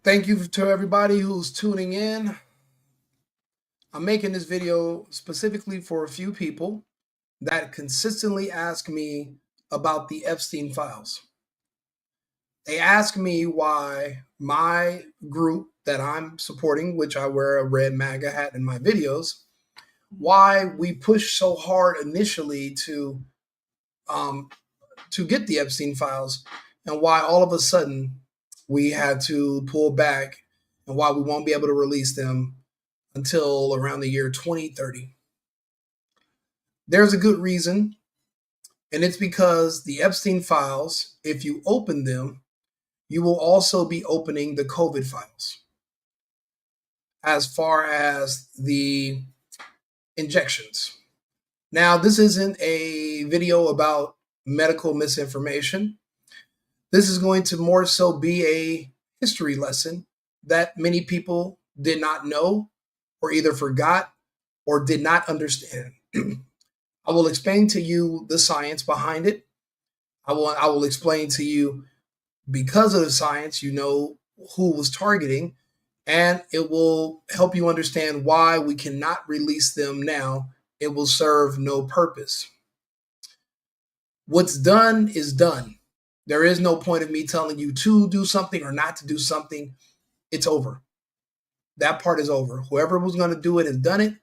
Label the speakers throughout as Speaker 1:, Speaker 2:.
Speaker 1: Thank you to everybody who's tuning in. I'm making this video specifically for a few people that consistently ask me about the Epstein files. They ask me why my group that I'm supporting, which I wear a red MAGA hat in my videos, why we pushed so hard initially um, to get the Epstein files, and why all of a sudden we had to pull back, and why we won't be able to release them until around the year 2030. There's a good reason, and it's because the Epstein files, if you open them, you will also be opening the COVID files as far as the injections. Now, this isn't a video about medical misinformation. This is going to more so be a history lesson that many people did not know or either forgot or did not understand. I will explain to you the science behind it. I will explain to you, because of the science, you know who was targeting, and it will help you understand why we cannot release them now. It will serve no purpose. What's done is done. There is no point of me telling you to do something or not to do something. It's over. That part is over. Whoever was going to do it has done it.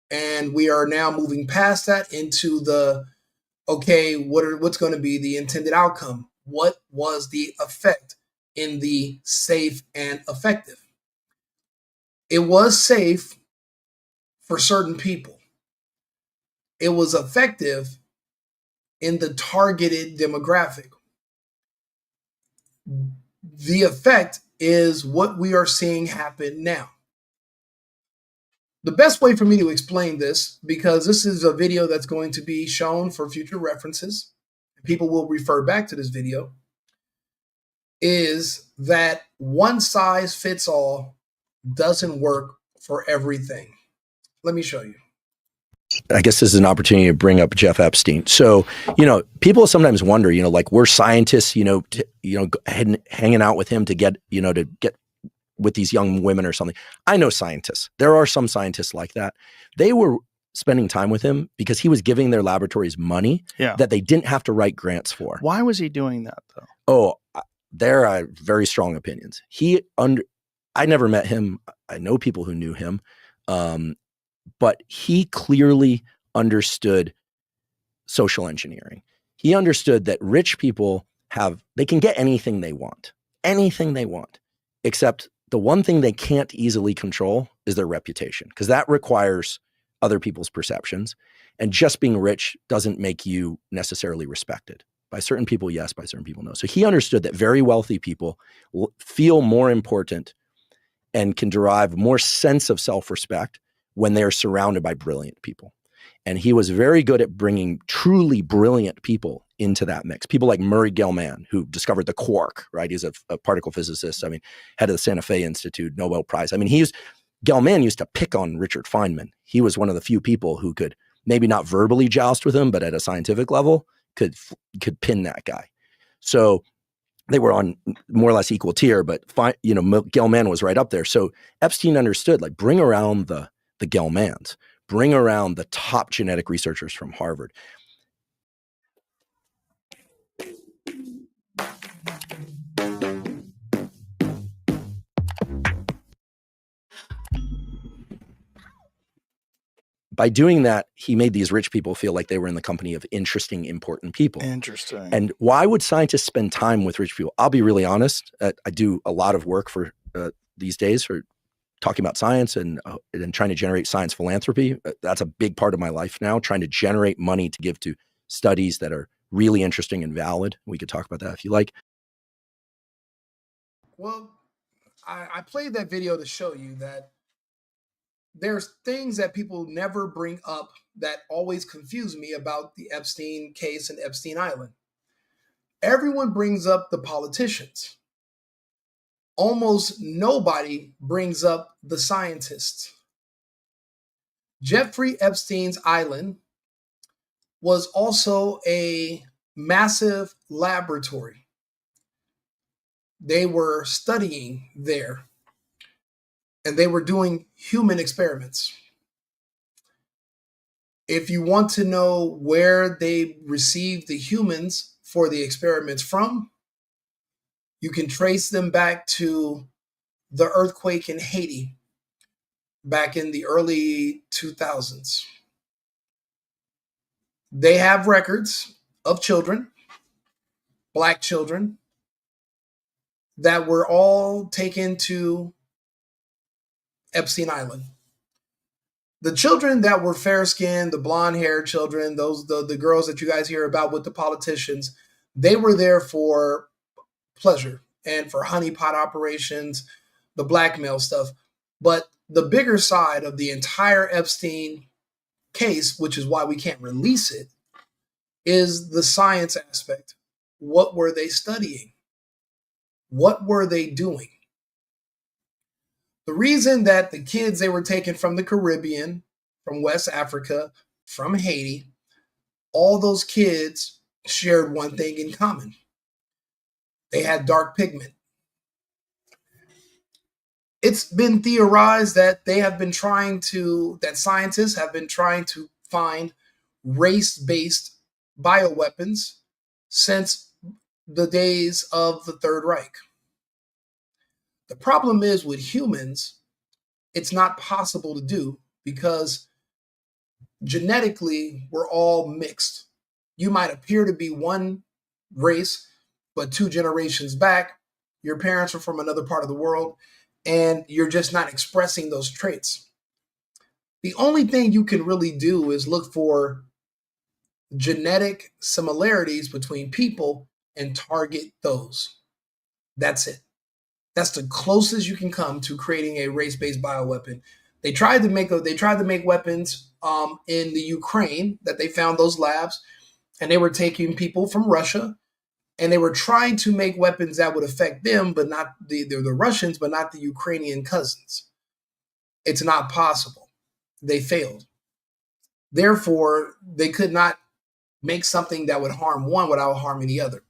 Speaker 1: And we are now moving past that into the okay, what's going to be the intended outcome? What was the effect in the safe and effective? It was safe for certain people. It was effective in the targeted demographic. The effect is what we are seeing happen now. The best way for me to explain this, because this is a video that's going to be shown for future references, people will refer back to this video, is that one size fits all doesn't work for everything. Let me show you.
Speaker 2: I guess this is an opportunity to bring up Jeff Epstein. So, people sometimes wonder, like we're scientists, hanging out with him to get with these young women or something. I know scientists. There are some scientists like that. They were spending time with him because he was giving their laboratories money that they didn't have to write grants for.
Speaker 3: Why was he doing that, though?
Speaker 2: Oh, there are very strong opinions. I never met him. I know people who knew him. But he clearly understood social engineering. He understood that rich people they can get anything they want, except the one thing they can't easily control is their reputation, because that requires other people's perceptions. And just being rich doesn't make you necessarily respected. By certain people, yes, by certain people, no. So he understood that very wealthy people feel more important and can derive more sense of self-respect when they're surrounded by brilliant people. And he was very good at bringing truly brilliant people into that mix. People like Murray Gell-Mann, who discovered the quark, right? He's a particle physicist. I mean, head of the Santa Fe Institute, Nobel Prize. I mean, Gell-Mann used to pick on Richard Feynman. He was one of the few people who could maybe not verbally joust with him, but at a scientific level could pin that guy. So they were on more or less equal tier, but Gell-Mann was right up there. So Epstein understood, like, bring around the Gell-Manns, bring around the top genetic researchers from Harvard. By doing that, he made these rich people feel like they were in the company of interesting, important people.
Speaker 3: Interesting.
Speaker 2: And why would scientists spend time with rich people? I'll be really honest. I do a lot of work for these days for talking about science and trying to generate science philanthropy. That's a big part of my life now, trying to generate money to give to studies that are really interesting and valid. We could talk about that if you like.
Speaker 1: Well, I played that video to show you that there's things that people never bring up that always confuse me about the Epstein case and Epstein Island. Everyone brings up the politicians. Almost nobody brings up the scientists. Jeffrey Epstein's island was also a massive laboratory. they were studying there, and they were doing human experiments. If you want to know where they received the humans for the experiments from, you can trace them back to the earthquake in Haiti back in the early 2000s. They have records of children, black children, that were all taken to Epstein Island. The children that were fair skinned, the blonde haired children, the girls that you guys hear about with the politicians, they were there for pleasure and for honeypot operations, the blackmail stuff. But the bigger side of the entire Epstein case, which is why we can't release it, is the science aspect. What were they studying? What were they doing? The reason that the kids, they were taken from the Caribbean, from West Africa, from Haiti, all those kids shared one thing in common. They had dark pigment. It's been theorized that that scientists have been trying to find race-based bioweapons since the days of the Third Reich. The problem is with humans, it's not possible to do because genetically we're all mixed. You might appear to be one race, but 2 generations back, your parents are from another part of the world and you're just not expressing those traits. The only thing you can really do is look for genetic similarities between people and target those. That's it. That's the closest you can come to creating a race-based bioweapon. They tried to make weapons in the Ukraine, that they found those labs, and they were taking people from Russia, and they were trying to make weapons that would affect them, but not the Russians, but not the Ukrainian cousins. It's not possible. They failed. Therefore, they could not make something that would harm one without harming the other.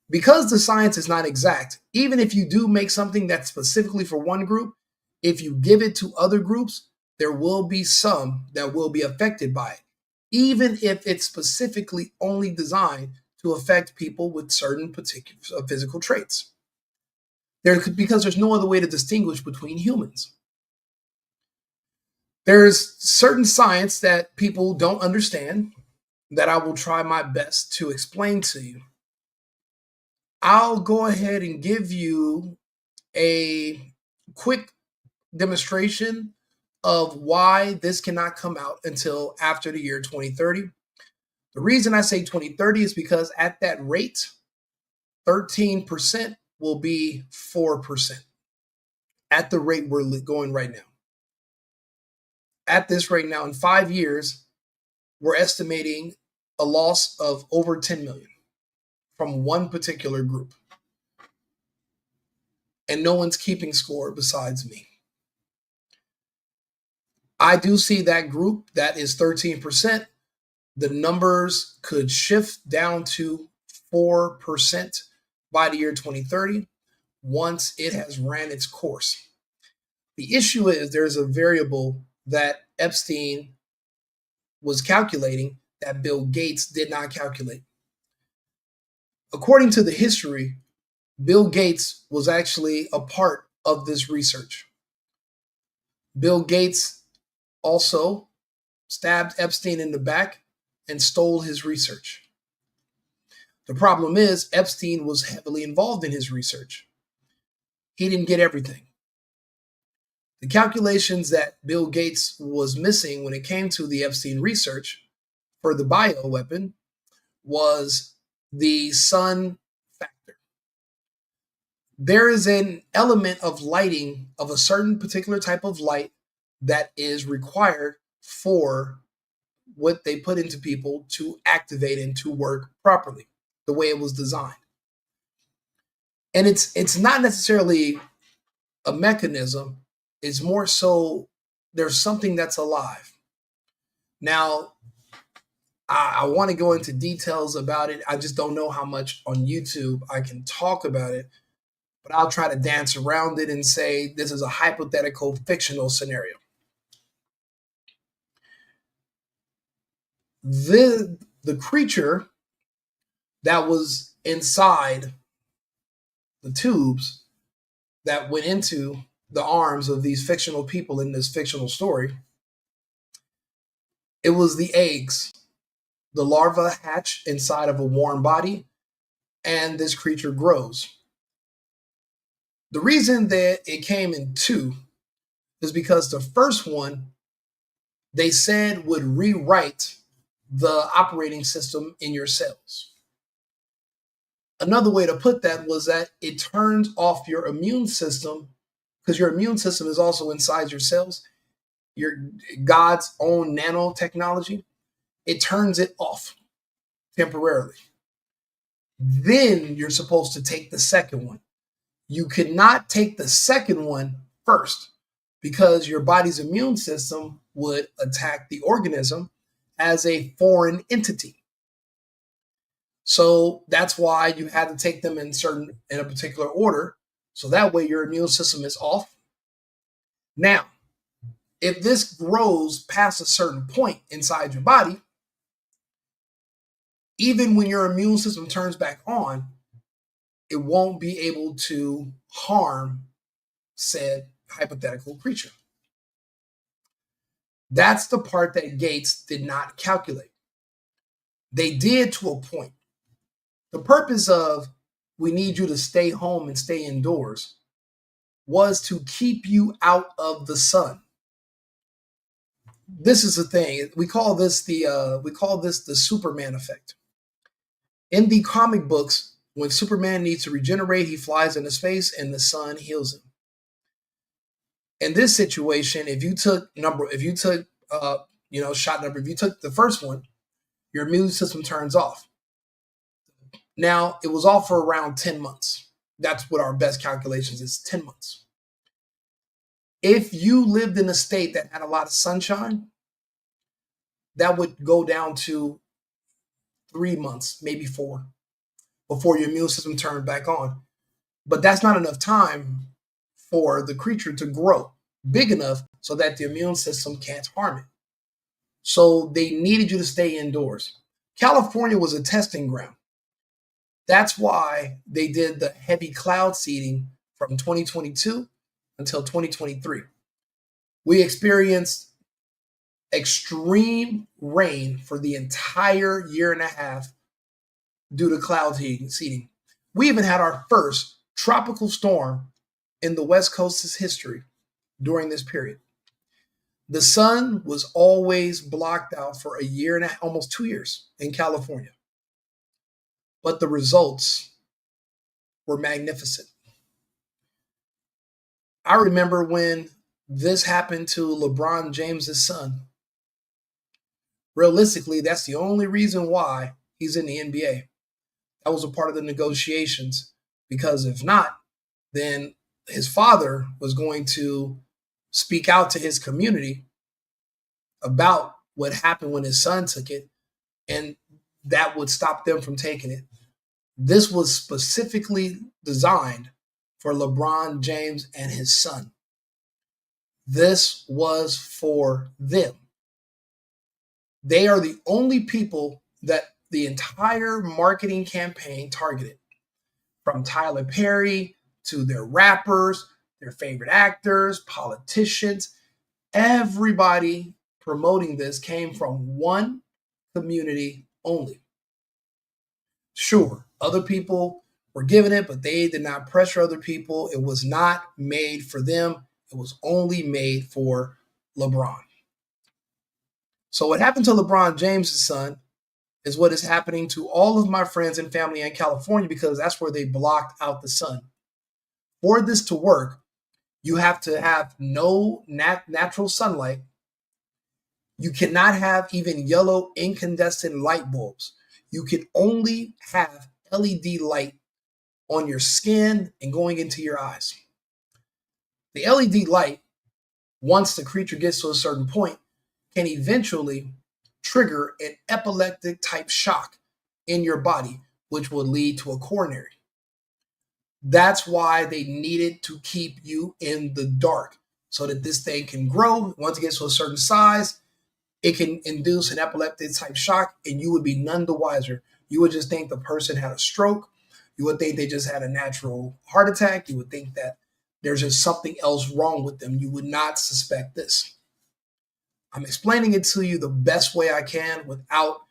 Speaker 1: Because the science is not exact, even if you do make something that's specifically for one group, if you give it to other groups, there will be some that will be affected by it, even if it's specifically only designed to affect people with certain particular physical traits. Because there's no other way to distinguish between humans. There's certain science that people don't understand that I will try my best to explain to you. I'll go ahead and give you a quick demonstration of why this cannot come out until after the year 2030. The reason I say 2030 is because at that rate, 13% will be 4% at the rate we're going right now. At this rate now, in 5 years, we're estimating a loss of over 10 million from one particular group. And no one's keeping score besides me. I do see that group that is 13%. The numbers could shift down to 4% by the year 2030 once it has ran its course. The issue is there's a variable that Epstein was calculating that Bill Gates did not calculate. According to the history, Bill Gates was actually a part of this research. Bill Gates also stabbed Epstein in the back and stole his research. The problem is Epstein was heavily involved in his research. He didn't get everything. The calculations that Bill Gates was missing when it came to the Epstein research for the bioweapon was the sun factor. There is an element of lighting of a certain particular type of light that is required for what they put into people to activate and to work properly the way it was designed. And it's not necessarily a mechanism, it's more so there's something that's alive. Now, I want to go into details about it. I just don't know how much on YouTube I can talk about it but I'll try to dance around it and say this is a hypothetical fictional scenario. The creature that was inside the tubes that went into the arms of these fictional people in this fictional story, it was the eggs. The larva hatch inside of a warm body, and this creature grows. The reason that it came in two is because the first one, they said, would rewrite the operating system in your cells. Another way to put that was that it turns off your immune system, because your immune system is also inside your cells, your God's own nanotechnology. It turns it off temporarily. Then you're supposed to take the second one. You could not take the second one first because your body's immune system would attack the organism as a foreign entity. So that's why you had to take them in a particular order. So that way your immune system is off. Now, if this grows past a certain point inside your body, even when your immune system turns back on, it won't be able to harm said hypothetical creature. That's the part that Gates did not calculate. They did to a point. The purpose of we need you to stay home and stay indoors was to keep you out of the sun. This is the thing. We call this the Superman effect. In the comic books, when Superman needs to regenerate, he flies into space and the sun heals him. In this situation, if you took the first one, your immune system turns off. Now, it was off for around 10 months. That's what our best calculations is, 10 months. If you lived in a state that had a lot of sunshine, that would go down to 3 months, maybe 4, before your immune system turned back on. But that's not enough time for the creature to grow big enough so that the immune system can't harm it. So they needed you to stay indoors. California was a testing ground. That's why they did the heavy cloud seeding from 2022 until 2023. We experienced extreme rain for the entire year and a half due to cloud seeding. We even had our first tropical storm in the West Coast's history during this period. The sun was always blocked out for a year and a half, almost 2 years in California. But the results were magnificent. I remember when this happened to LeBron James's son. Realistically, that's the only reason why he's in the NBA. That was a part of the negotiations, because if not, then his father was going to speak out to his community about what happened when his son took it, and that would stop them from taking it. This was specifically designed for LeBron James and his son. This was for them. They are the only people that the entire marketing campaign targeted, from Tyler Perry to their rappers, their favorite actors, politicians. Everybody promoting this came from one community only. Sure, other people were given it, but they did not pressure other people. It was not made for them. It was only made for LeBron. So what happened to LeBron James' son is what is happening to all of my friends and family in California, because that's where they blocked out the sun. For this to work, you have to have no natural sunlight. You cannot have even yellow incandescent light bulbs. You can only have LED light on your skin and going into your eyes. The LED light, once the creature gets to a certain point, can eventually trigger an epileptic type shock in your body, which will lead to a coronary. That's why they needed to keep you in the dark so that this thing can grow. Once it gets to a certain size, it can induce an epileptic type shock, and you would be none the wiser. You would just think the person had a stroke. You would think they just had a natural heart attack. You would think that there's just something else wrong with them. You would not suspect this. I'm explaining it to you the best way I can without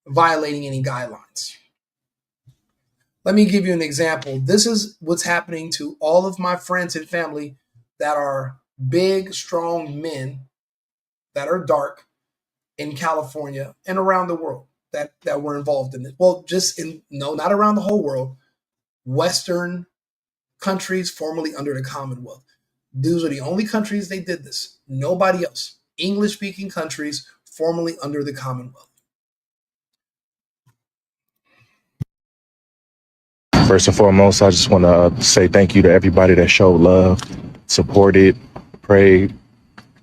Speaker 1: violating any guidelines. Let me give you an example. This is what's happening to all of my friends and family that are big, strong men that are dark in California and around the world that were involved in it. Well, not around the whole world, Western countries formerly under the Commonwealth. Those are the only countries they did this. Nobody else. English speaking countries formerly under the Commonwealth.
Speaker 3: First and foremost, I just want to say thank you to everybody that showed love, supported, prayed,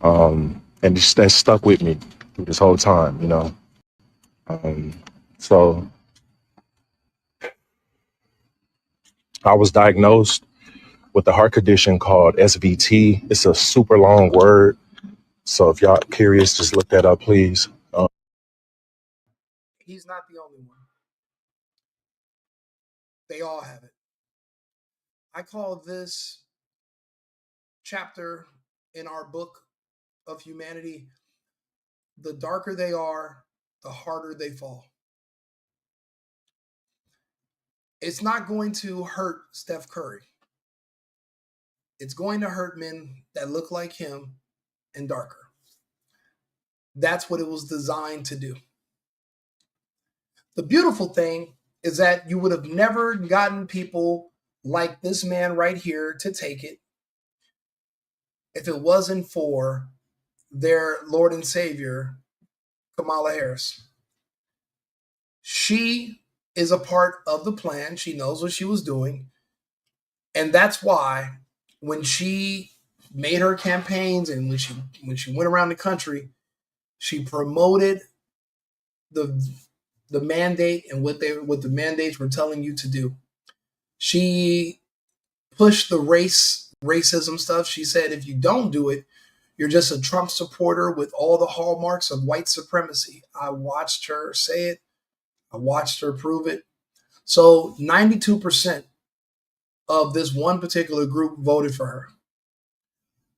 Speaker 3: and just that stuck with me through this whole time, you know. So I was diagnosed with a heart condition called SVT. It's a super long word. So if y'all curious, just look that up, please.
Speaker 1: He's not the only one. They all have it. I call this chapter in our book of humanity, the darker they are, the harder they fall. It's not going to hurt Steph Curry. It's going to hurt men that look like him and darker. That's what it was designed to do. The beautiful thing is that you would have never gotten people like this man right here to take it if it wasn't for their Lord and Savior, Kamala Harris. She is a part of the plan. She knows what she was doing. And that's why when she made her campaigns and when she went around the country, she promoted the mandate and what the mandates were telling you to do. She pushed the racism stuff. She said if you don't do it, you're just a Trump supporter with all the hallmarks of white supremacy. I watched her say it. I watched her prove it. So 92% of this one particular group voted for her.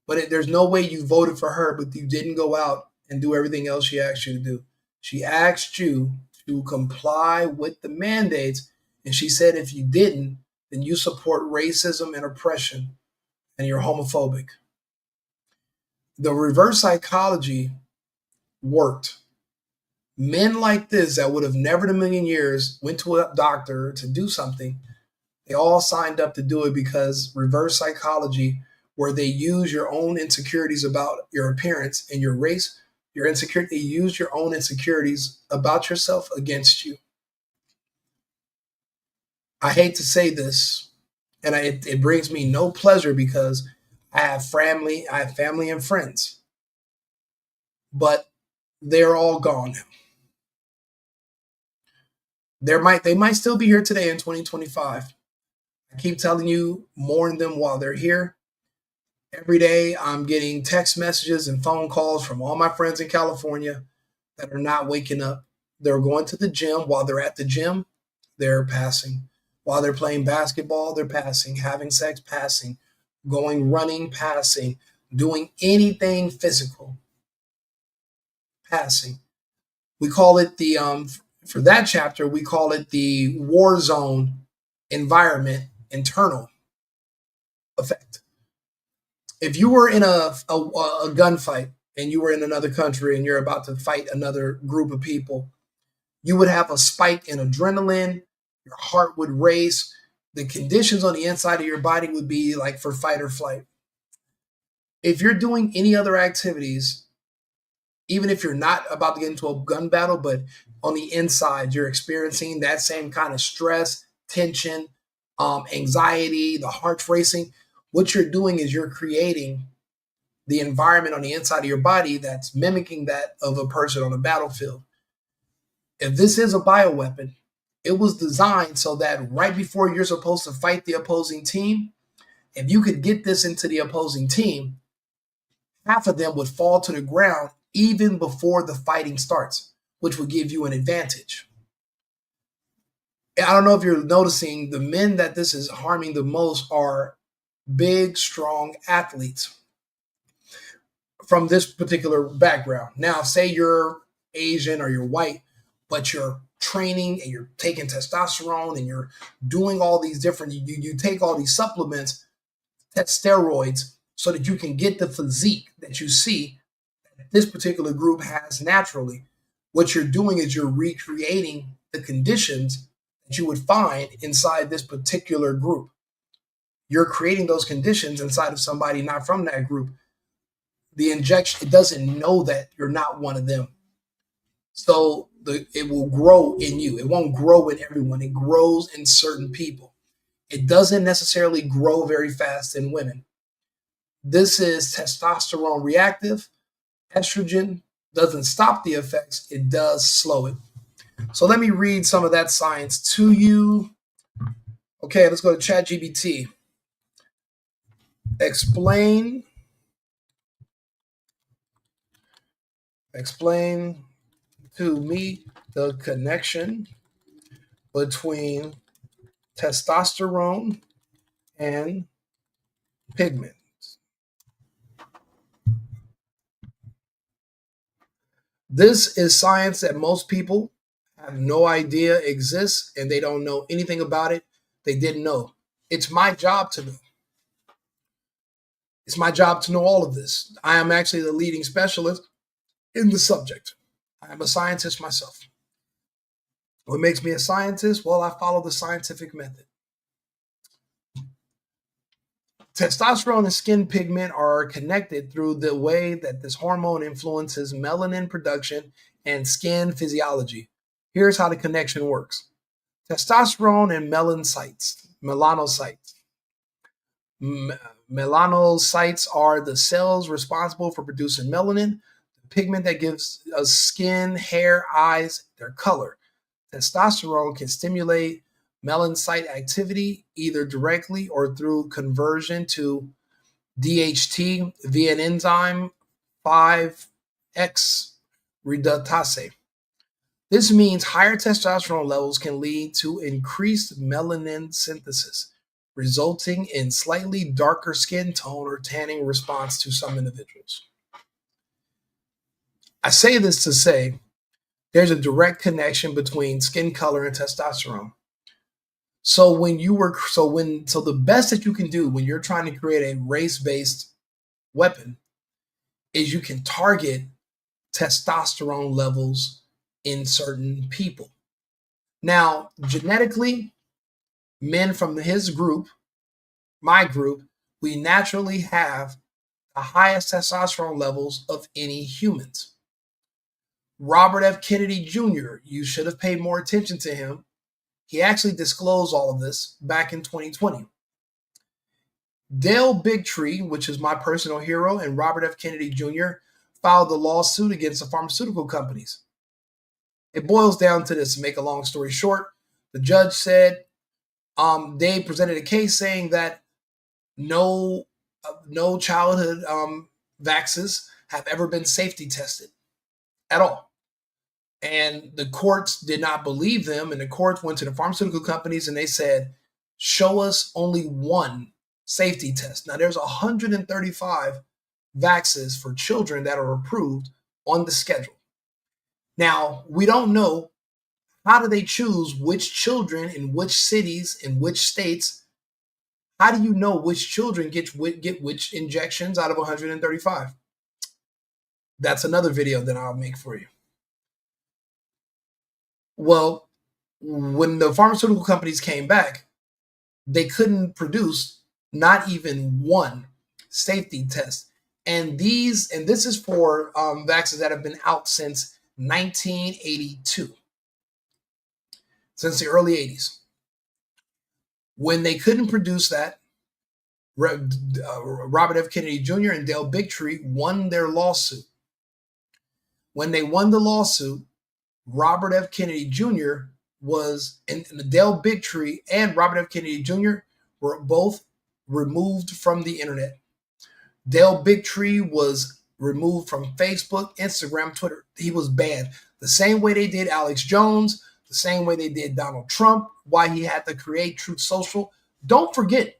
Speaker 1: But there's no way you voted for her, but you didn't go out and do everything else she asked you to do. She asked you to comply with the mandates, and she said if you didn't, then you support racism and oppression, and you're homophobic. The reverse psychology worked. Men like this that would have never in a million years went to a doctor to do something, they all signed up to do it because reverse psychology, where they use your own insecurities about your appearance and your race, your insecurity, they use your own insecurities about yourself against you. I hate to say this, and it brings me no pleasure because I have family and friends, but they're all gone now. They might still be here today in 2025. I keep telling you, mourn them while they're here. Every day, I'm getting text messages and phone calls from all my friends in California that are not waking up. They're going to the gym. While they're at the gym, they're passing. While they're playing basketball, they're passing. Having sex, passing. Going running, passing. Doing anything physical, passing. We call it for that chapter, we call it the war zone environment internal effect. If you were in a gunfight and you were in another country and you're about to fight another group of people, you would have a spike in adrenaline, your heart would race, the conditions on the inside of your body would be like for fight or flight. If you're doing any other activities, even if you're not about to get into a gun battle, but on the inside, you're experiencing that same kind of stress, tension, anxiety, the heart's racing. What you're doing is you're creating the environment on the inside of your body that's mimicking that of a person on a battlefield. If this is a bioweapon, It was designed so that right before you're supposed to fight the opposing team, if you could get this into the opposing team, half of them would fall to the ground even before the fighting starts, which would give you an advantage. I don't know if you're noticing, the men that this is harming the most are big, strong athletes from this particular background. Now, say you're Asian or you're white, but you're training and you're taking testosterone and you're doing all these different, you take all these supplements, steroids, so that you can get the physique that you see that this particular group has naturally. What you're doing is you're recreating the conditions that you would find inside this particular group. You're creating those conditions inside of somebody not from that group. The injection, it doesn't know that you're not one of them. So it will grow in you. It won't grow in everyone. It grows in certain people. It doesn't necessarily grow very fast in women. This is testosterone reactive. Estrogen doesn't stop the effects. It does slow it. So let me read some of that science to you. Okay, let's go to ChatGPT. Explain to me the connection between testosterone and pigment. This is science that most people have no idea exists, and they don't know anything about it. They didn't know. It's my job to know. It's my job to know all of this. I am actually the leading specialist in the subject. I am a scientist myself. What makes me a scientist? Well, I follow the scientific method. Testosterone and skin pigment are connected through the way that this hormone influences melanin production and skin physiology. Here's how the connection works. Testosterone and melanocytes. Melanocytes are the cells responsible for producing melanin, the pigment that gives us skin, hair, eyes, their color. Testosterone can stimulate melanocyte activity either directly or through conversion to DHT via an enzyme 5X reductase. This means higher testosterone levels can lead to increased melanin synthesis, resulting in slightly darker skin tone or tanning response to some individuals. I say this to say there's a direct connection between skin color and testosterone. So the best that you can do when you're trying to create a race-based weapon is you can target testosterone levels in certain people. Now, genetically, men from his group, my group, we naturally have the highest testosterone levels of any humans. Robert F. Kennedy Jr., you should have paid more attention to him. He actually disclosed all of this back in 2020. Dale Bigtree, which is my personal hero, and Robert F. Kennedy Jr. filed a lawsuit against the pharmaceutical companies. It boils down to this, to make a long story short. The judge said they presented a case saying that no childhood vaccines have ever been safety tested at all. And the courts did not believe them, and the courts went to the pharmaceutical companies and they said, show us only one safety test. Now, there's 135 vaccines for children that are approved on the schedule. Now, we don't know how do they choose which children in which cities, in which states. How do you know which children get which injections out of 135? That's another video that I'll make for you. Well, when the pharmaceutical companies came back, they couldn't produce not even one safety test. And this is for vaccines that have been out since 1982, since the early 80s. When they couldn't produce that, Robert F. Kennedy Jr. and Dale Bigtree won their lawsuit. When they won the lawsuit, Robert F. Kennedy Jr. was, and Dale Bigtree and Robert F. Kennedy Jr. were both removed from the internet. Dale Bigtree was removed from Facebook, Instagram, Twitter. He was banned. The same way they did Alex Jones, the same way they did Donald Trump, why he had to create Truth Social. Don't forget,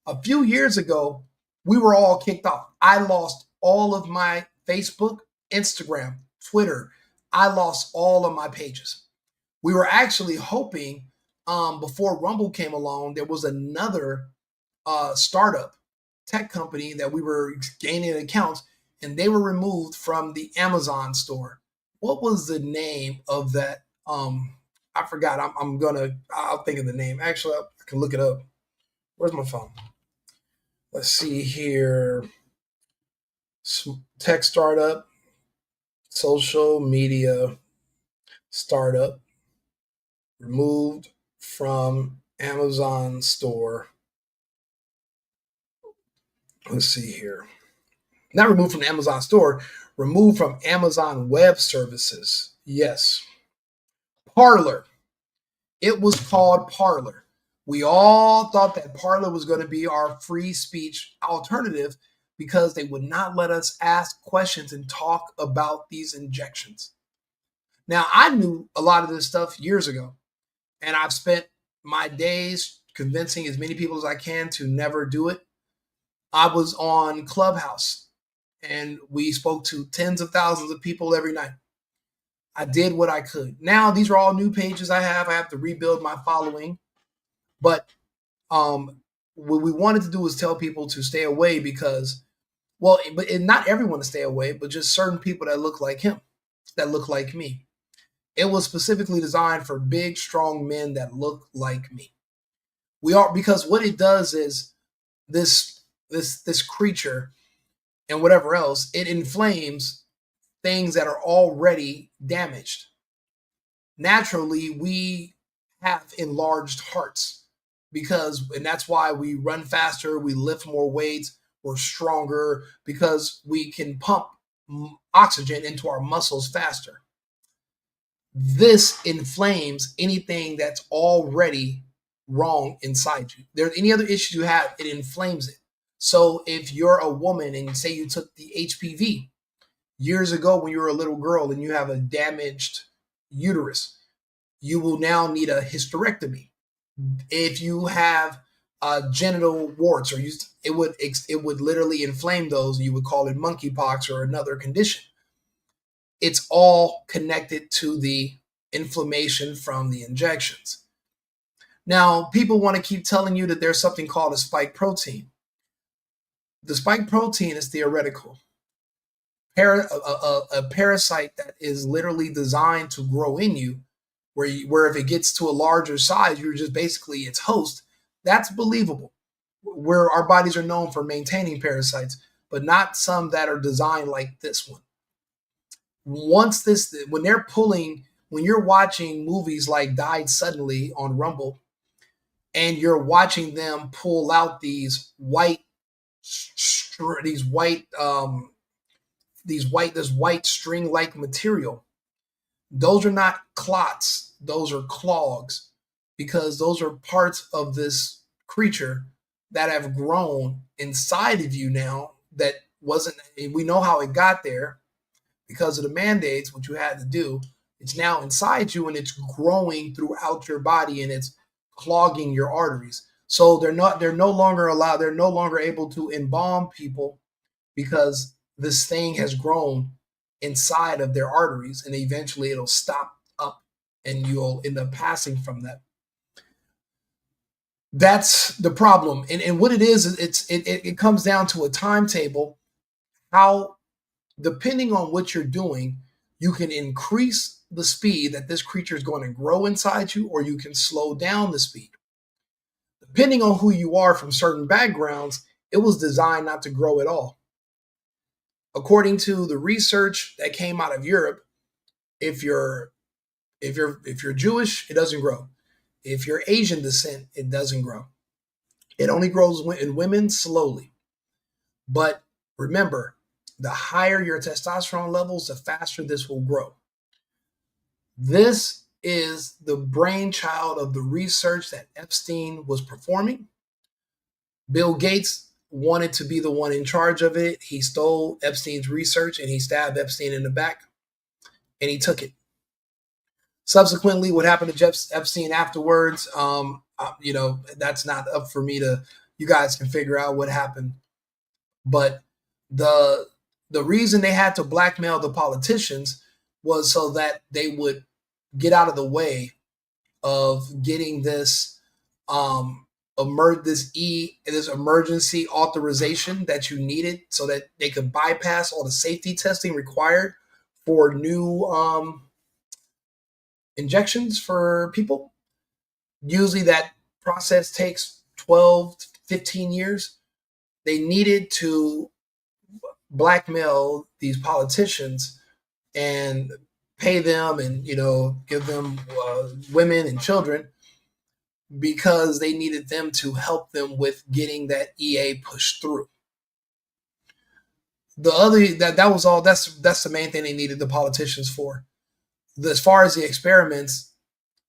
Speaker 1: a few years ago, we were all kicked off. I lost all of my Facebook, Instagram, Twitter. I lost all of my pages. We were actually hoping before Rumble came along, there was another startup tech company that we were gaining accounts, and they were removed from the Amazon store. What was the name of that? I forgot. I'll think of the name. Actually, I can look it up. Where's my phone? Let's see here. Tech startup, social media startup, removed from Amazon store. Let's see here. Not removed from the Amazon store, removed from Amazon Web Services. Yes. Parler. It was called Parler. We all thought that Parler was going to be our free speech alternative because they would not let us ask questions and talk about these injections. Now, I knew a lot of this stuff years ago, and I've spent my days convincing as many people as I can to never do it. I was on Clubhouse, and we spoke to tens of thousands of people every night. I did what I could. Now, these are all new pages I have. I have to rebuild my following. But what we wanted to do was tell people to stay away because, well, but not everyone to stay away, but just certain people that look like him, that look like me. It was specifically designed for big, strong men that look like me. Because what it does is this creature and whatever else, it inflames things that are already damaged. Naturally, we have enlarged hearts and that's why we run faster, we lift more weights, we're stronger because we can pump oxygen into our muscles faster. This inflames anything that's already wrong inside you. There are any other issues you have, it inflames it. So if you're a woman and say you took the HPV years ago when you were a little girl and you have a damaged uterus, you will now need a hysterectomy. If you have genital warts, it would literally inflame those. You would call it monkeypox or another condition. It's all connected to the inflammation from the injections. Now, people want to keep telling you that there's something called a spike protein. The spike protein is theoretical. A parasite that is literally designed to grow in you, where if it gets to a larger size, you're just basically its host. That's believable. Where our bodies are known for maintaining parasites, but not some that are designed like this one. When you're watching movies like Died Suddenly on Rumble, and you're watching them pull out this white string-like material, those are not clots, those are clogs, because those are parts of this creature that have grown inside of you now that wasn't, we know how it got there because of the mandates, what you had to do. It's now inside you and it's growing throughout your body and it's clogging your arteries. So they're no longer able to embalm people because this thing has grown inside of their arteries, and eventually it'll stop up and you'll end up passing from that. That's the problem. And what it is, it comes down to a timetable. How, depending on what you're doing, you can increase the speed that this creature is going to grow inside you, or you can slow down the speed. Depending on who you are from certain backgrounds, it was designed not to grow at all. According to the research that came out of Europe, if you're Jewish, it doesn't grow. If you're Asian descent, it doesn't grow. It only grows in women slowly. But remember, the higher your testosterone levels, the faster this will grow. This is the brainchild of the research that Epstein was performing. Bill Gates wanted to be the one in charge of it. He stole Epstein's research and he stabbed Epstein in the back and he took it. Subsequently, what happened to Jeff Epstein afterwards, that's not up for me to, you guys can figure out what happened. But the reason they had to blackmail the politicians was so that they would get out of the way of getting this this emergency authorization that you needed so that they could bypass all the safety testing required for new injections for people. Usually that process takes 12 to 15 years. They needed to blackmail these politicians and pay them and give them women and children because they needed them to help them with getting that EA pushed through. The other that was all. That's the main thing they needed the politicians for. As far as the experiments,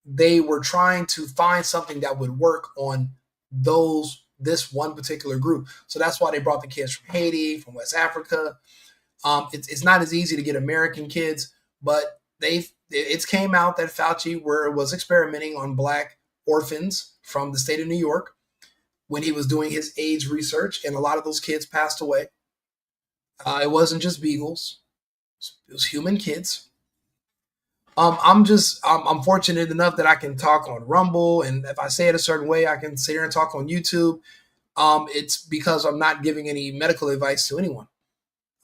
Speaker 1: they were trying to find something that would work on this one particular group. So that's why they brought the kids from Haiti, from West Africa. It's not as easy to get American kids, but it came out that Fauci was experimenting on Black orphans from the state of New York when he was doing his AIDS research, and a lot of those kids passed away. It wasn't just beagles; it was human kids. I'm fortunate enough that I can talk on Rumble, and if I say it a certain way, I can sit here and talk on YouTube. It's because I'm not giving any medical advice to anyone.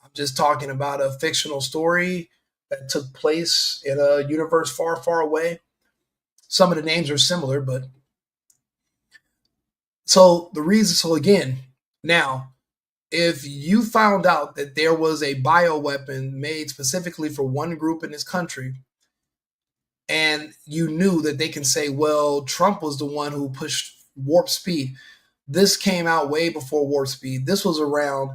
Speaker 1: I'm just talking about a fictional story that took place in a universe far, far away. Some of the names are similar, but so again, now, if you found out that there was a bioweapon made specifically for one group in this country, and you knew that they can say, well, Trump was the one who pushed warp speed. This came out way before warp speed. This was around,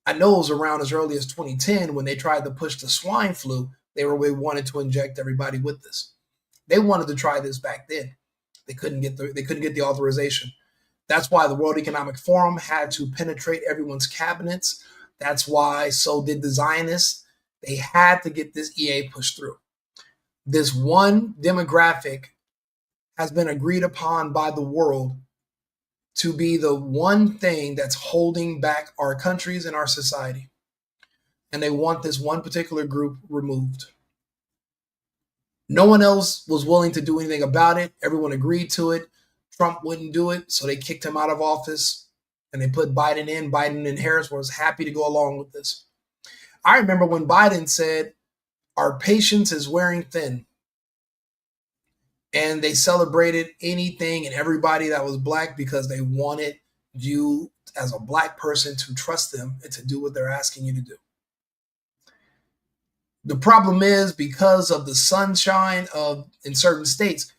Speaker 1: I know it was around as early as 2010 when they tried to push the swine flu. They wanted to inject everybody with this. They wanted to try this back then. They couldn't get the authorization. That's why the World Economic Forum had to penetrate everyone's cabinets. That's why so did the Zionists. They had to get this EA pushed through. This one demographic has been agreed upon by the world to be the one thing that's holding back our countries and our society. And they want this one particular group removed. No one else was willing to do anything about it. Everyone agreed to it. Trump wouldn't do it, so they kicked him out of office and they put Biden in. Biden and Harris was happy to go along with this. I remember when Biden said, our patience is wearing thin. And they celebrated anything and everybody that was Black because they wanted you as a Black person to trust them and to do what they're asking you to do. The problem is because of the sunshine in certain states,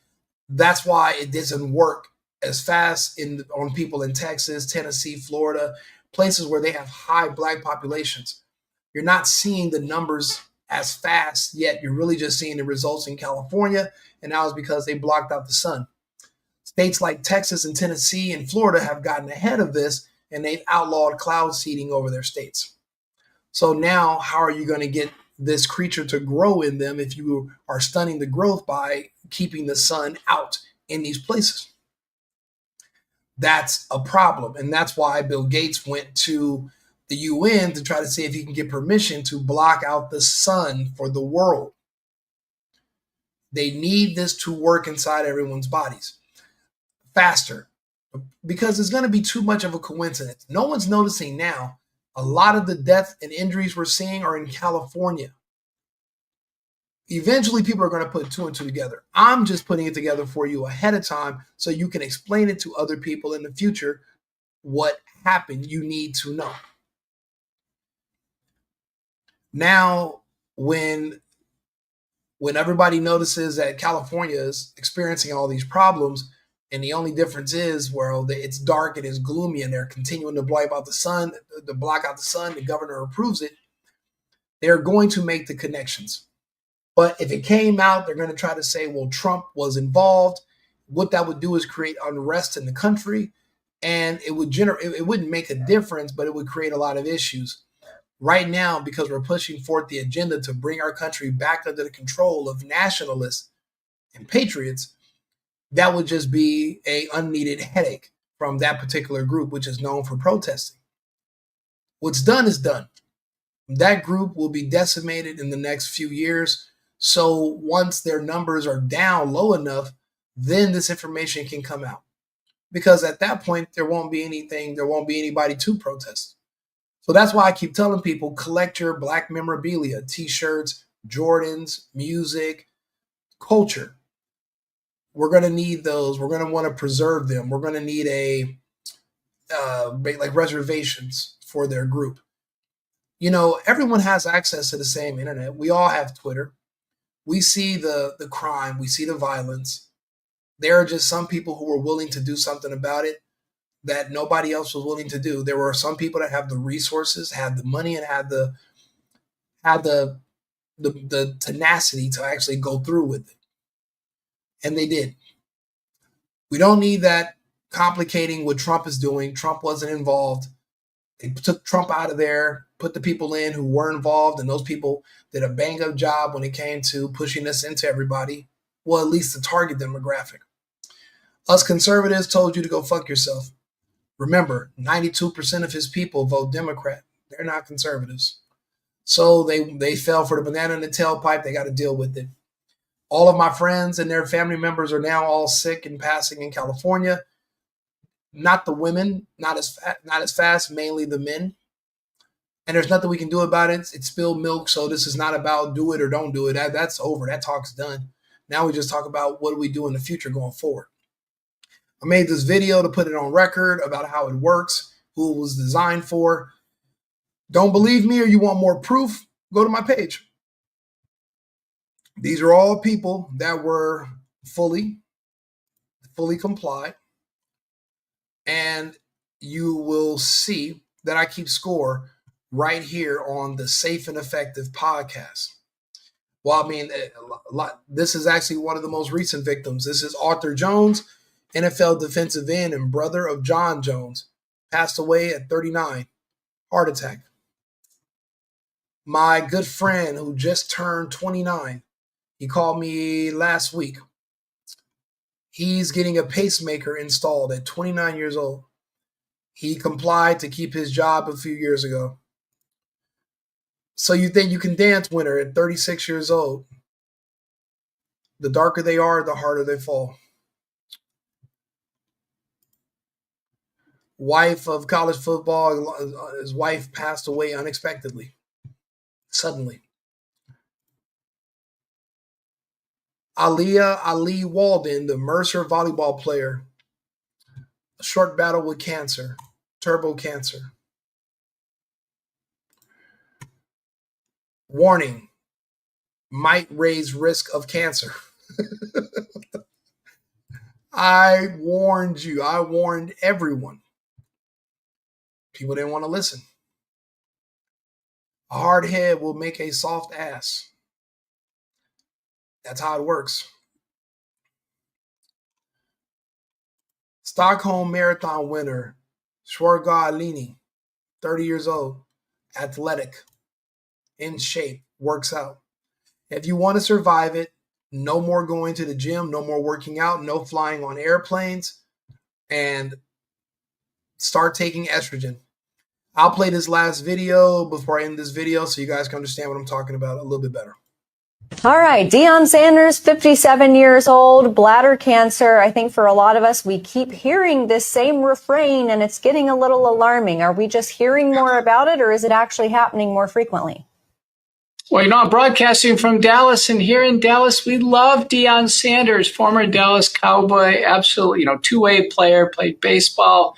Speaker 1: that's why it doesn't work as fast on people in Texas, Tennessee, Florida, places where they have high Black populations. You're not seeing the numbers as fast yet. You're really just seeing the results in California, and now it's because they blocked out the sun. States like Texas and Tennessee and Florida have gotten ahead of this, and they've outlawed cloud seeding over their states. So now how are you going to get this creature to grow in them if you are stunning the growth by keeping the sun out in these places? That's a problem. And that's why Bill Gates went to the UN to try to see if he can get permission to block out the sun for the world. They need this to work inside everyone's bodies faster because it's going to be too much of a coincidence. No one's noticing now. A lot of the death and injuries we're seeing are in California. Eventually, people are going to put two and two together. I'm just putting it together for you ahead of time so you can explain it to other people in the future what happened. You need to know. Now, when everybody notices that California is experiencing all these problems, and the only difference is, well, it's dark and it's gloomy, and they're continuing to block out the sun, the governor approves it, they're going to make the connections. But if it came out, they're going to try to say, well, Trump was involved. What that would do is create unrest in the country, and it wouldn't make a difference, but it would create a lot of issues. Right now, because we're pushing forth the agenda to bring our country back under the control of nationalists and patriots, that would just be a unneeded headache from that particular group, which is known for protesting. What's done is done. That group will be decimated in the next few years. So once their numbers are down low enough, then this information can come out. Because at that point, there won't be anybody to protest. So that's why I keep telling people, collect your Black memorabilia, t-shirts, Jordans, music, culture. We're going to need those. We're going to want to preserve them. We're going to need like reservations for their group. You know, everyone has access to the same internet. We all have Twitter. We see the crime. We see the violence. There are just some people who were willing to do something about it that nobody else was willing to do. There were some people that have the resources, had the money, and had the tenacity to actually go through with it. And they did. We don't need that complicating what Trump is doing. Trump wasn't involved. They took Trump out of there, put the people in who were involved, and those people did a bang-up job when it came to pushing this into everybody. Well, at least the target demographic. Us conservatives told you to go fuck yourself. Remember, 92% of his people vote Democrat. They're not conservatives. So they fell for the banana in the tailpipe. They got to deal with it. All of my friends and their family members are now all sick and passing in California. Not the women, not as fast, mainly the men. And there's nothing we can do about it. It's spilled milk, so this is not about do it or don't do it. That's over. That talk's done. Now we just talk about what do we do in the future going forward. I made this video to put it on record about how it works, who it was designed for. Don't believe me or you want more proof? Go to my page. These are all people that were fully complied. And you will see that I keep score right here on the Safe and Effective podcast. Well, I mean, this is actually one of the most recent victims. This is Arthur Jones, NFL defensive end and brother of John Jones, passed away at 39, heart attack. My good friend who just turned 29, he called me last week. He's getting a pacemaker installed at 29 years old. He complied to keep his job a few years ago. So you think you can dance winner at 36 years old. The darker they are, the harder they fall. Wife of college football, his wife passed away unexpectedly, suddenly. Aaliyah Ali Walden, the Mercer volleyball player, a short battle with cancer, turbo cancer. Warning, might raise risk of cancer. I warned you. I warned everyone. People didn't want to listen. A hard head will make a soft ass. That's how it works. Stockholm Marathon winner, Shwarga Alini, 30 years old, athletic, in shape, works out. If you want to survive it, no more going to the gym, no more working out, no flying on airplanes, and start taking estrogen. I'll play this last video before I end this video so you guys can understand what I'm talking about a little bit better.
Speaker 4: All right, Deion Sanders, 57 years old, bladder cancer. I think for a lot of us, we keep hearing this same refrain and it's getting a little alarming. Are we just hearing more about it or is it actually happening more frequently?
Speaker 5: Well, you know, I'm broadcasting from Dallas, and here in Dallas, we love Deion Sanders, former Dallas Cowboy, absolutely, two-way player, played baseball,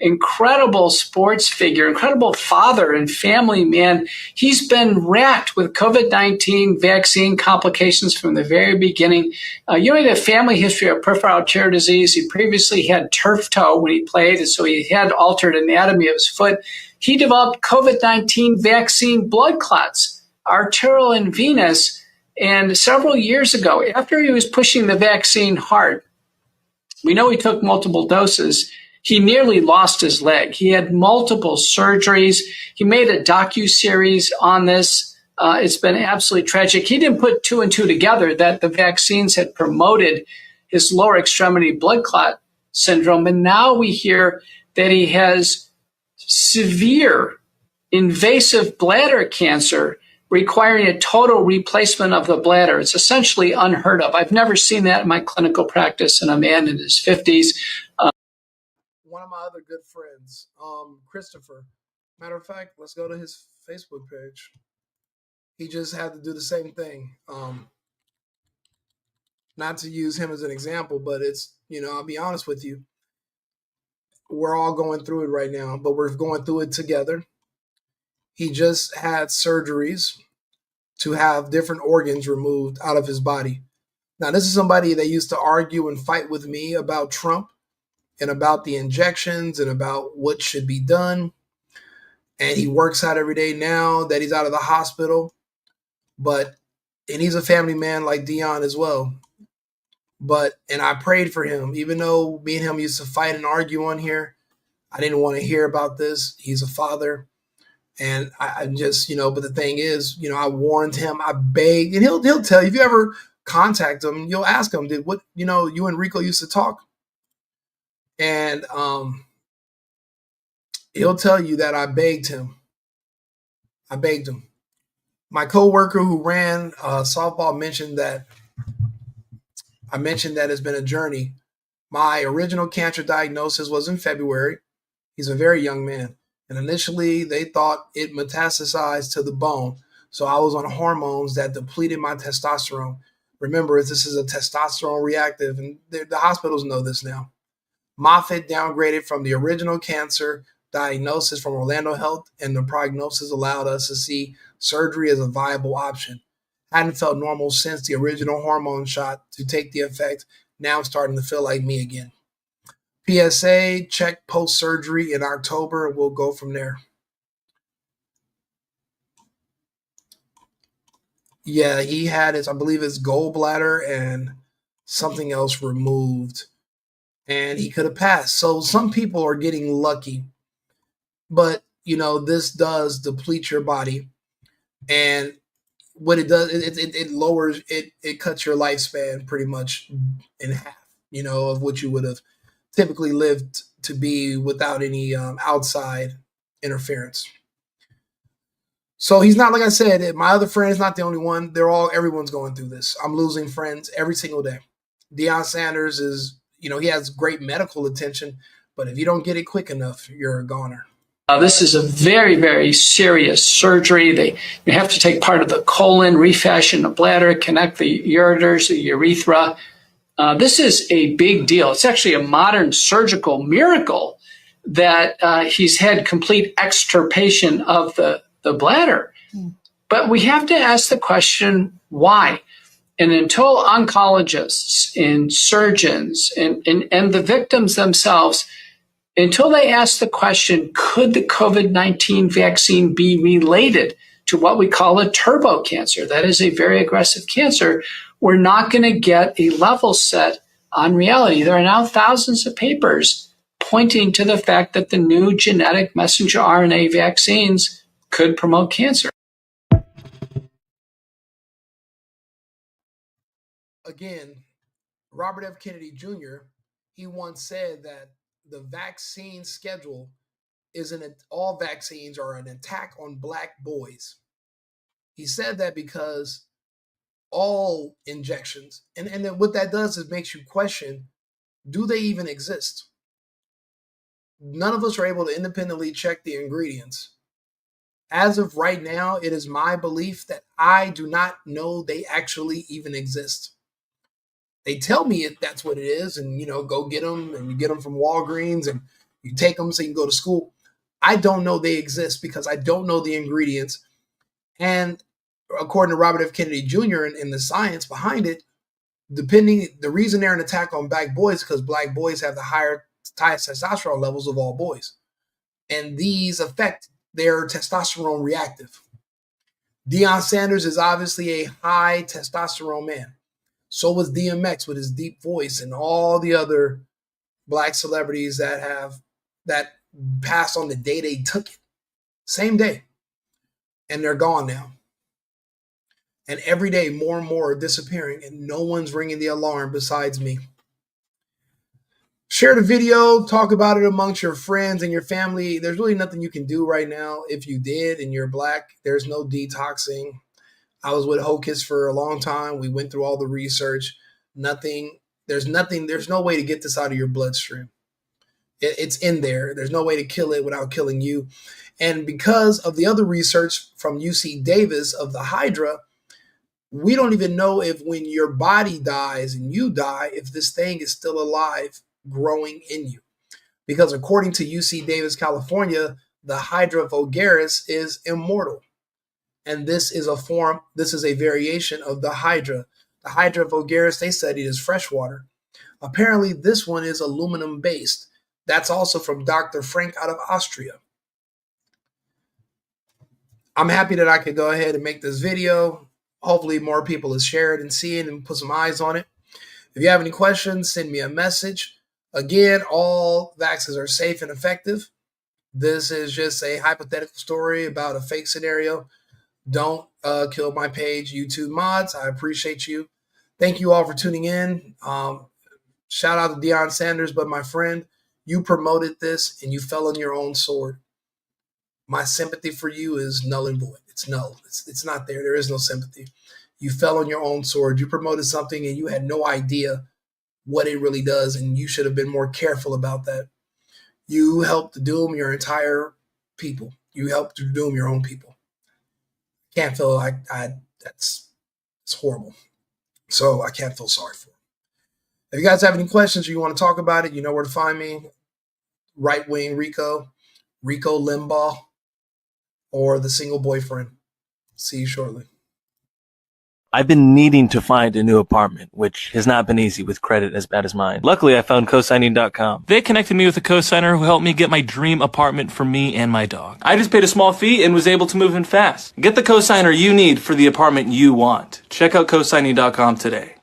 Speaker 5: incredible sports figure, incredible father and family man. He's been racked with COVID-19 vaccine complications from the very beginning. He had a family history of peripheral arterial disease. He previously had turf toe when he played, and so he had altered anatomy of his foot. He developed COVID-19 vaccine blood clots, arterial and venous, And several years ago, after he was pushing the vaccine hard, we know he took multiple doses. He nearly lost his leg. He had multiple surgeries. He made a docuseries on this. It's been absolutely tragic. He didn't put two and two together that the vaccines had promoted his lower extremity blood clot syndrome. And now we hear that he has severe invasive bladder cancer requiring a total replacement of the bladder. It's essentially unheard of. I've never seen that in my clinical practice in a man in his 50s.
Speaker 1: One of my other good friends, Christopher. Matter of fact, let's go to his Facebook page. He just had to do the same thing. Not to use him as an example, but it's, I'll be honest with you. We're all going through it right now, but we're going through it together. He just had surgeries to have different organs removed out of his body. Now, this is somebody that used to argue and fight with me about Trump and about the injections and about what should be done. And he works out every day now that he's out of the hospital. And he's a family man like Dion as well. And I prayed for him, even though me and him used to fight and argue on here. I didn't want to hear about this. He's a father. And I just, but the thing is, I warned him, I begged, and he'll tell you, if you ever contact him, you'll ask him, you and Rico used to talk? And he'll tell you that I begged him. My coworker who ran softball mentioned that it's been a journey. My original cancer diagnosis was in February. He's a very young man. And initially, they thought it metastasized to the bone. So I was on hormones that depleted my testosterone. Remember, this is a testosterone reactive, and the hospitals know this now. Moffitt downgraded from the original cancer diagnosis from Orlando Health, and the prognosis allowed us to see surgery as a viable option. Hadn't felt normal since the original hormone shot to take the effect. Now I'm starting to feel like me again. PSA, check post-surgery in October, and we'll go from there. Yeah, he had I believe his gallbladder and something else removed, and he could have passed. So some people are getting lucky, but this does deplete your body, and what it does, it lowers, it cuts your lifespan pretty much in half, of what you would have typically lived to be without any outside interference. So he's not, like I said, my other friend is not the only one. Everyone's going through this. I'm losing friends every single day. Deion Sanders is, he has great medical attention, but if you don't get it quick enough, you're a goner.
Speaker 5: This is a very, very serious surgery. They have to take part of the colon, refashion the bladder, connect the ureters, the urethra. This is a big deal. It's actually a modern surgical miracle that he's had complete extirpation of the bladder. But we have to ask the question, why? And until oncologists and surgeons and the victims themselves, until they ask the question, could the COVID-19 vaccine be related to what we call a turbo cancer? That is a very aggressive cancer. We're not going to get a level set on reality. There are now thousands of papers pointing to the fact that the new genetic messenger RNA vaccines could promote cancer.
Speaker 1: Again, Robert F. Kennedy Jr., he once said that the vaccine schedule all vaccines are an attack on black boys. He said that because all injections, and then what that does is makes you question, do they even exist? None of us are able to independently check the ingredients. As of right now, it is my belief that I do not know they actually even exist. They tell me that's what it is, and go get them, and you get them from Walgreens, and you take them so you can go to school. I don't know they exist because I don't know the ingredients. And according to Robert F. Kennedy Jr. and the science behind it, the reason they're an attack on black boys is because black boys have the highest testosterone levels of all boys, and these affect their testosterone reactive. Deion Sanders is obviously a high testosterone man. So was DMX with his deep voice and all the other black celebrities that passed on the day they took it. Same day. And they're gone now. And every day more and more are disappearing and no one's ringing the alarm besides me. Share the video, talk about it amongst your friends and your family. There's really nothing you can do right now. If you did and you're black, there's no detoxing. I was with Hocus for a long time. We went through all the research. There's no way to get this out of your bloodstream. It's in there. There's no way to kill it without killing you. And because of the other research from UC Davis of the Hydra, we don't even know if when your body dies and you die, if this thing is still alive, growing in you. Because according to UC Davis, California, the Hydra vulgaris is immortal. And this is a variation of the Hydra. The Hydra vulgaris they studied is freshwater. Apparently, this one is aluminum based. That's also from Dr. Frank out of Austria. I'm happy that I could go ahead and make this video. Hopefully more people will share it and see it and put some eyes on it. If you have any questions, send me a message. Again, all vaccines are safe and effective. This is just a hypothetical story about a fake scenario. Don't kill my page, YouTube mods. I appreciate you. Thank you all for tuning in. Shout out to Deion Sanders, but my friend, you promoted this and you fell on your own sword. My sympathy for you is null and void. It's null. It's not there. There is no sympathy. You fell on your own sword. You promoted something and you had no idea what it really does, and you should have been more careful about that. You helped doom your entire people. You helped doom your own people. Can't feel like it's horrible. So I can't feel sorry for it. If you guys have any questions or you want to talk about it, you know where to find me. Right Wing Rico Limbaugh, or the Single Boyfriend. See you shortly.
Speaker 6: I've been needing to find a new apartment, which has not been easy with credit as bad as mine. Luckily, I found cosigning.com. They connected me with a cosigner who helped me get my dream apartment for me and my dog. I just paid a small fee and was able to move in fast. Get the cosigner you need for the apartment you want. Check out cosigning.com today.